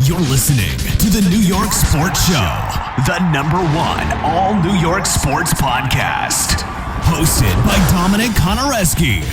You're listening to the New York Sports Show, the #1 all New York sports podcast. Hosted by Dominic Konareski.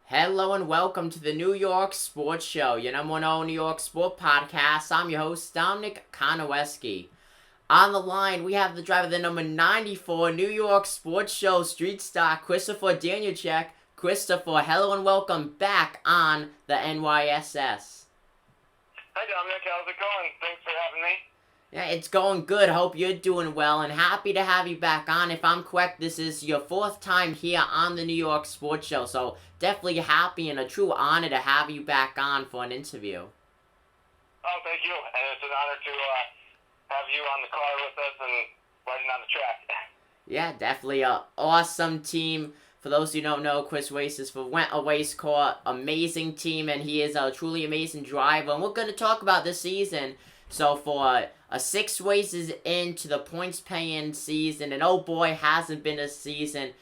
Hello and welcome to the New York Sports Show, your #1 all New York sport podcast. I'm your host, Dominic Konareski. On the line, we have the driver of the number 94 New York Sports Show Street Stock, Christopher Danielczuk. Christopher, hello and welcome back on the NYSS. Hi Dominic, how's it going? Thanks for having me. Yeah, it's going good. Hope you're doing well and happy to have you back on. If I'm correct, this is your 4th time here on the New York Sports Show, so definitely happy and a true honor to have you back on for an interview. Oh, thank you. And it's an honor to have you on the car with us and riding on the track. Yeah, definitely a awesome team. For those who don't know, Chris races for Wenta Race Car, amazing team, and he is a truly amazing driver. And we're going to talk about this season. So for 6 races into the points paying season, and oh boy, hasn't been a season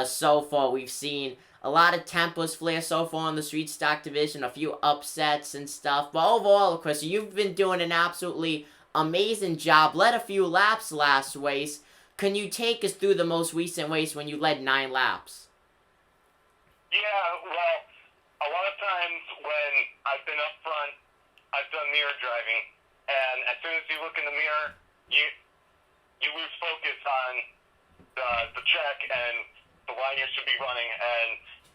so far. We've seen a lot of tempers flare so far in the street stock division, a few upsets and stuff. But overall, Chris, you've been doing an absolutely amazing job. Led a few laps last race. Can you take us through the most recent race when you led 9 laps? Yeah, well, a lot of times when I've been up front, I've done mirror driving, and as soon as you look in the mirror, you lose focus on the track and the line you should be running, and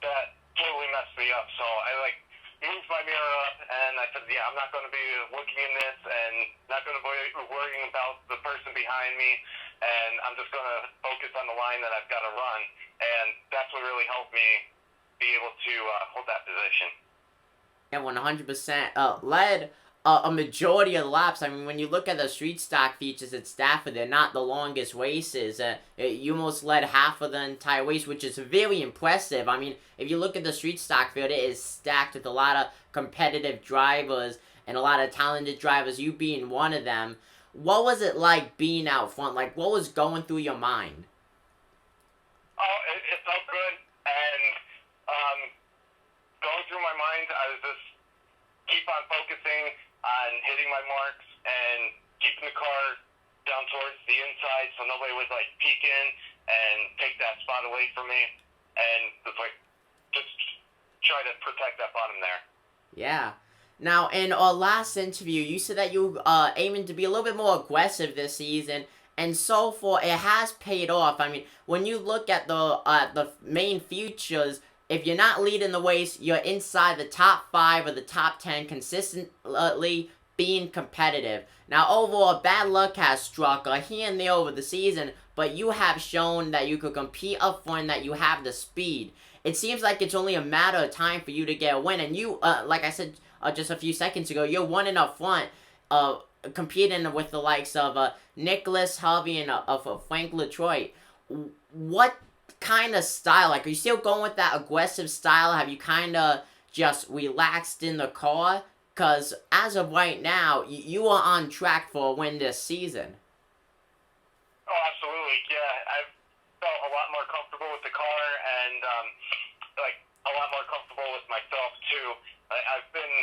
that totally messed me up. So I moved my mirror up, and I said, yeah, I'm not going to be looking in this and not going to be worrying about the person behind me, and I'm just going to focus on the line that I've got to run, and that's what really helped me be able to hold that position. Yeah, 100%. Led a majority of the laps. I mean, when you look at the street stock features at Stafford, they're not the longest races. You almost led half of the entire race, which is very impressive. I mean, if you look at the street stock field, it is stacked with a lot of competitive drivers and a lot of talented drivers, you being one of them. What was it like being out front? Like, what was going through your mind? Oh, it felt good, and going through my mind, I was just keep on focusing on hitting my marks and keeping the car down towards the inside so nobody would peek in and take that spot away from me, and just try to protect that bottom there. Yeah. Now, in our last interview, you said that you aiming to be a little bit more aggressive this season, and so far it has paid off. I mean, when you look at the main features, if you're not leading the race, you're inside the top 5 or the top 10 consistently being competitive. Now, overall, bad luck has struck here and there over the season, but you have shown that you could compete up front and that you have the speed. It seems like it's only a matter of time for you to get a win, and you, like I said just a few seconds ago, you're winning up front, competing with the likes of Nicholas Harvey and of Frank LaTroit. What kind of style? Are you still going with that aggressive style? Have you kind of just relaxed in the car? Because as of right now, you are on track for a win this season. Oh, absolutely. Yeah, I've felt a lot more comfortable with the car and a lot more comfortable with myself too. I've been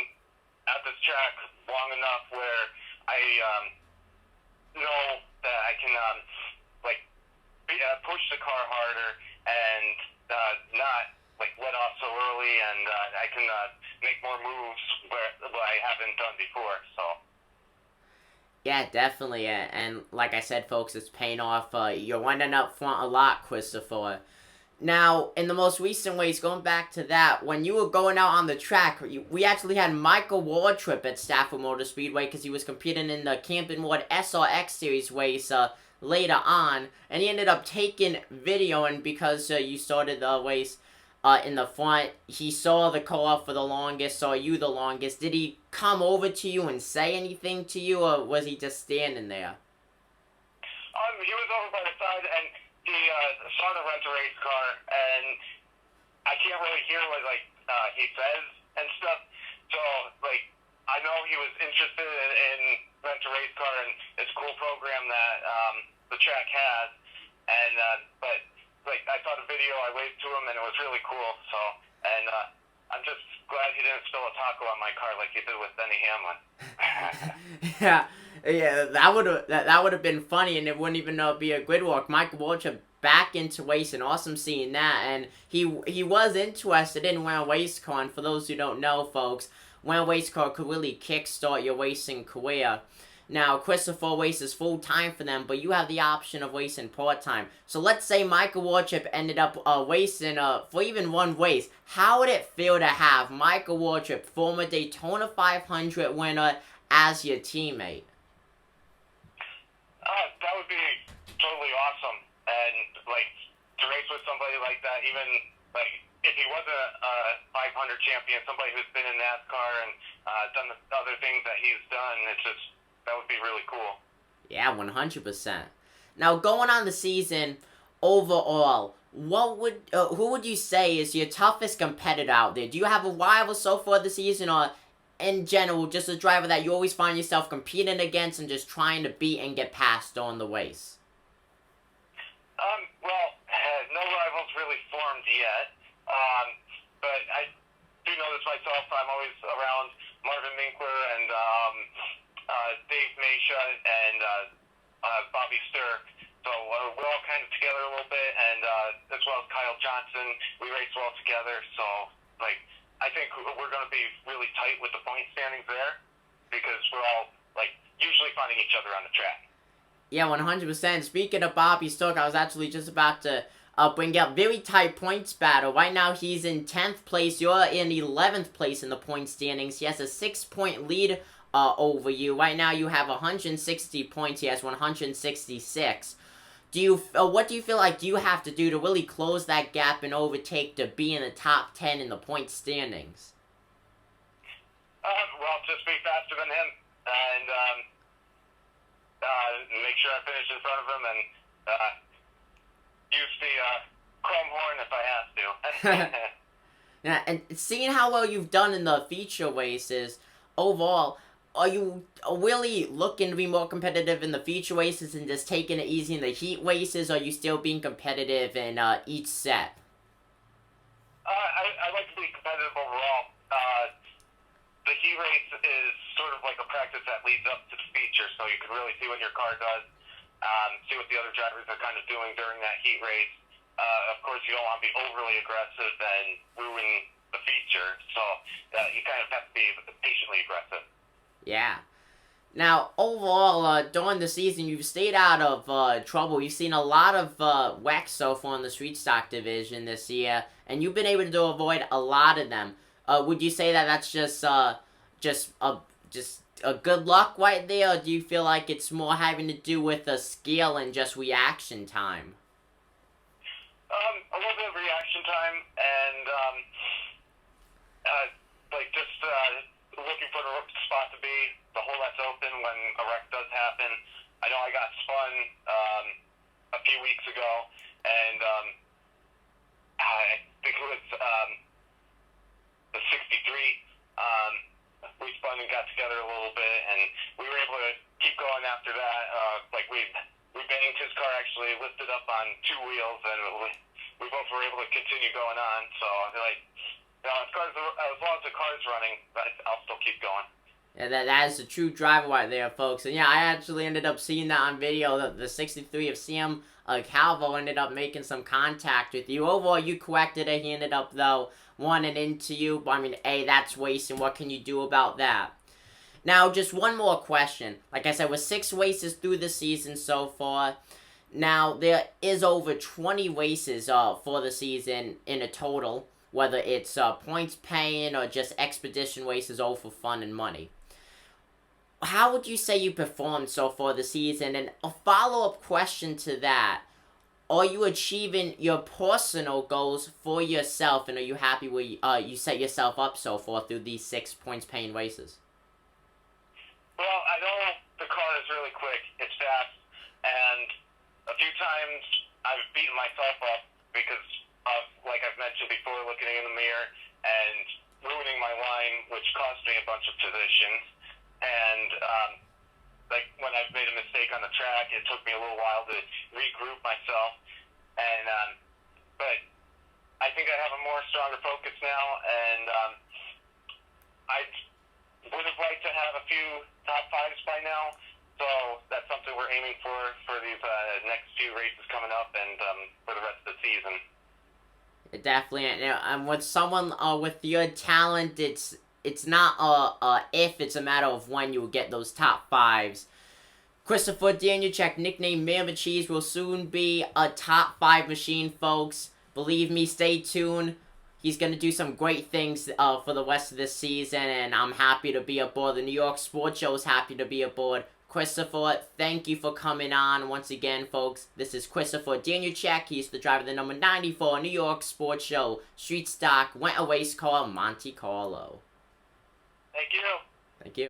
at this track long enough where I know that I can push the car harder and not let off so early, and I can make more moves where I haven't done before. So. Yeah, definitely, and like I said, folks, it's paying off. You're winning up front a lot, Christopher. Now, in the most recent ways, going back to that, when you were going out on the track, we actually had Michael Waltrip at Stafford Motor Speedway because he was competing in the Camping Ward SRX Series race later on, and he ended up taking video, and because you started the race in the front, he saw the car for the longest, saw you the longest. Did he come over to you and say anything to you, or was he just standing there? He was over by the side, and he saw the rent-a-race car, and I can't really hear what he says and stuff. So I know he was interested in rent-a-race car and this cool program that the track has, and but I saw the video, I waved to him, and it was really cool. So, and I'm just glad didn't spill a taco on my car like you did with Denny Hamlin. Yeah, that would have been funny, and it wouldn't even be a grid walk. Michael Waltrip back into racing, awesome seeing that, and he was interested in when a race car. And for those who don't know, folks, when a race car could really kickstart your racing career. Now, Christopher races full-time for them, but you have the option of racing part-time. So let's say Michael Waltrip ended up racing for even one race. How would it feel to have Michael Waltrip, former Daytona 500 winner, as your teammate? That would be totally awesome. And, like, to race with somebody like that, even, like, if he wasn't a 500 champion, somebody who's been in NASCAR and done the other things that he's done, that would be really cool. Yeah, 100%. Now, going on the season, overall, who would you say is your toughest competitor out there? Do you have a rival so far this season, or in general, just a driver that you always find yourself competing against and just trying to beat and get past on the race? Well, no rivals really formed yet, but I do notice myself, I'm always around Marvin Minkler and Dave Mesha and Bobby Sturck. So we're all kind of together a little bit, and as well as Kyle Johnson, we race well together. So, like, I think we're going to be really tight with the point standings there because we're all, like, usually finding each other on the track. Yeah, 100%. Speaking of Bobby Sturck, I was actually just about to bring up very tight points battle. Right now, he's in 10th place. You're in 11th place in the point standings. He has a 6-point lead over you. Right now, you have 160 points. He has 166. What do you feel like you have to do to really close that gap and overtake to be in the top 10 in the point standings? Well, just be faster than him and make sure I finish in front of him and use the chrome horn if I have to. Yeah, and seeing how well you've done in the feature races, overall, are you really looking to be more competitive in the feature races and just taking it easy in the heat races, or are you still being competitive in each set? I like to be competitive overall. The heat race is sort of like a practice that leads up to the feature, so you can really see what your car does, see what the other drivers are kind of doing during that heat race. Of course, you don't want to be overly aggressive and ruin the feature, so you kind of have to be patiently aggressive. Yeah. Now, overall, during the season, you've stayed out of trouble. You've seen a lot of wrecks so far in the street stock division this year, and you've been able to avoid a lot of them. Would you say that that's just a good luck right there, or do you feel like it's more having to do with the skill and just reaction time? A little bit of reaction time and like just looking for the spot to be, the hole that's open when a wreck does happen. I know I got spun a few weeks ago, and I think it was the 63. We spun and got together a little bit, and we were able to keep going after that. Like we banged his car, actually lifted up on 2 wheels, and we both were able to continue going on. So like, you know, as long as the car's running, I'll still keep going. Yeah, that is a true driver right there, folks. And yeah, I actually ended up seeing that on video. The 63 of Sam Calvo ended up making some contact with you. Overall, you corrected it. He ended up, though, running into you. But, I mean, hey, that's racing. What can you do about that? Now, just one more question. Like I said, we're 6 races through the season so far. Now, there is over 20 races for the season in a total, whether it's points paying or just expedition races all for fun and money. How would you say you performed so far this season? And a follow-up question to that, are you achieving your personal goals for yourself, and are you happy where you set yourself up so far through these 6 points-paying races? Well, I know the car is really quick, it's fast, and a few times I've beaten myself up because of, like I've mentioned before, looking in the mirror and ruining my line, which cost me a bunch of positions. And like when I've made a mistake on the track, it took me a little while to regroup myself. And but I think I have a more stronger focus now, and now. So that's something we're aiming for these next few races coming up and for the rest of the season. Definitely, and with someone with your talent, it's not if, it's a matter of when you will get those top fives. Christopher Danielczuk, nicknamed Man of Cheese, will soon be a top 5 machine, folks. Believe me, stay tuned. He's going to do some great things for the rest of this season, and I'm happy to be aboard. The New York Sports Show is happy to be aboard. Christopher, thank you for coming on once again, folks. This is Christopher Danielczuk. He's the driver of the number 94 New York Sports Show Street Stock Winter Race Car Monte Carlo. Thank you. Thank you.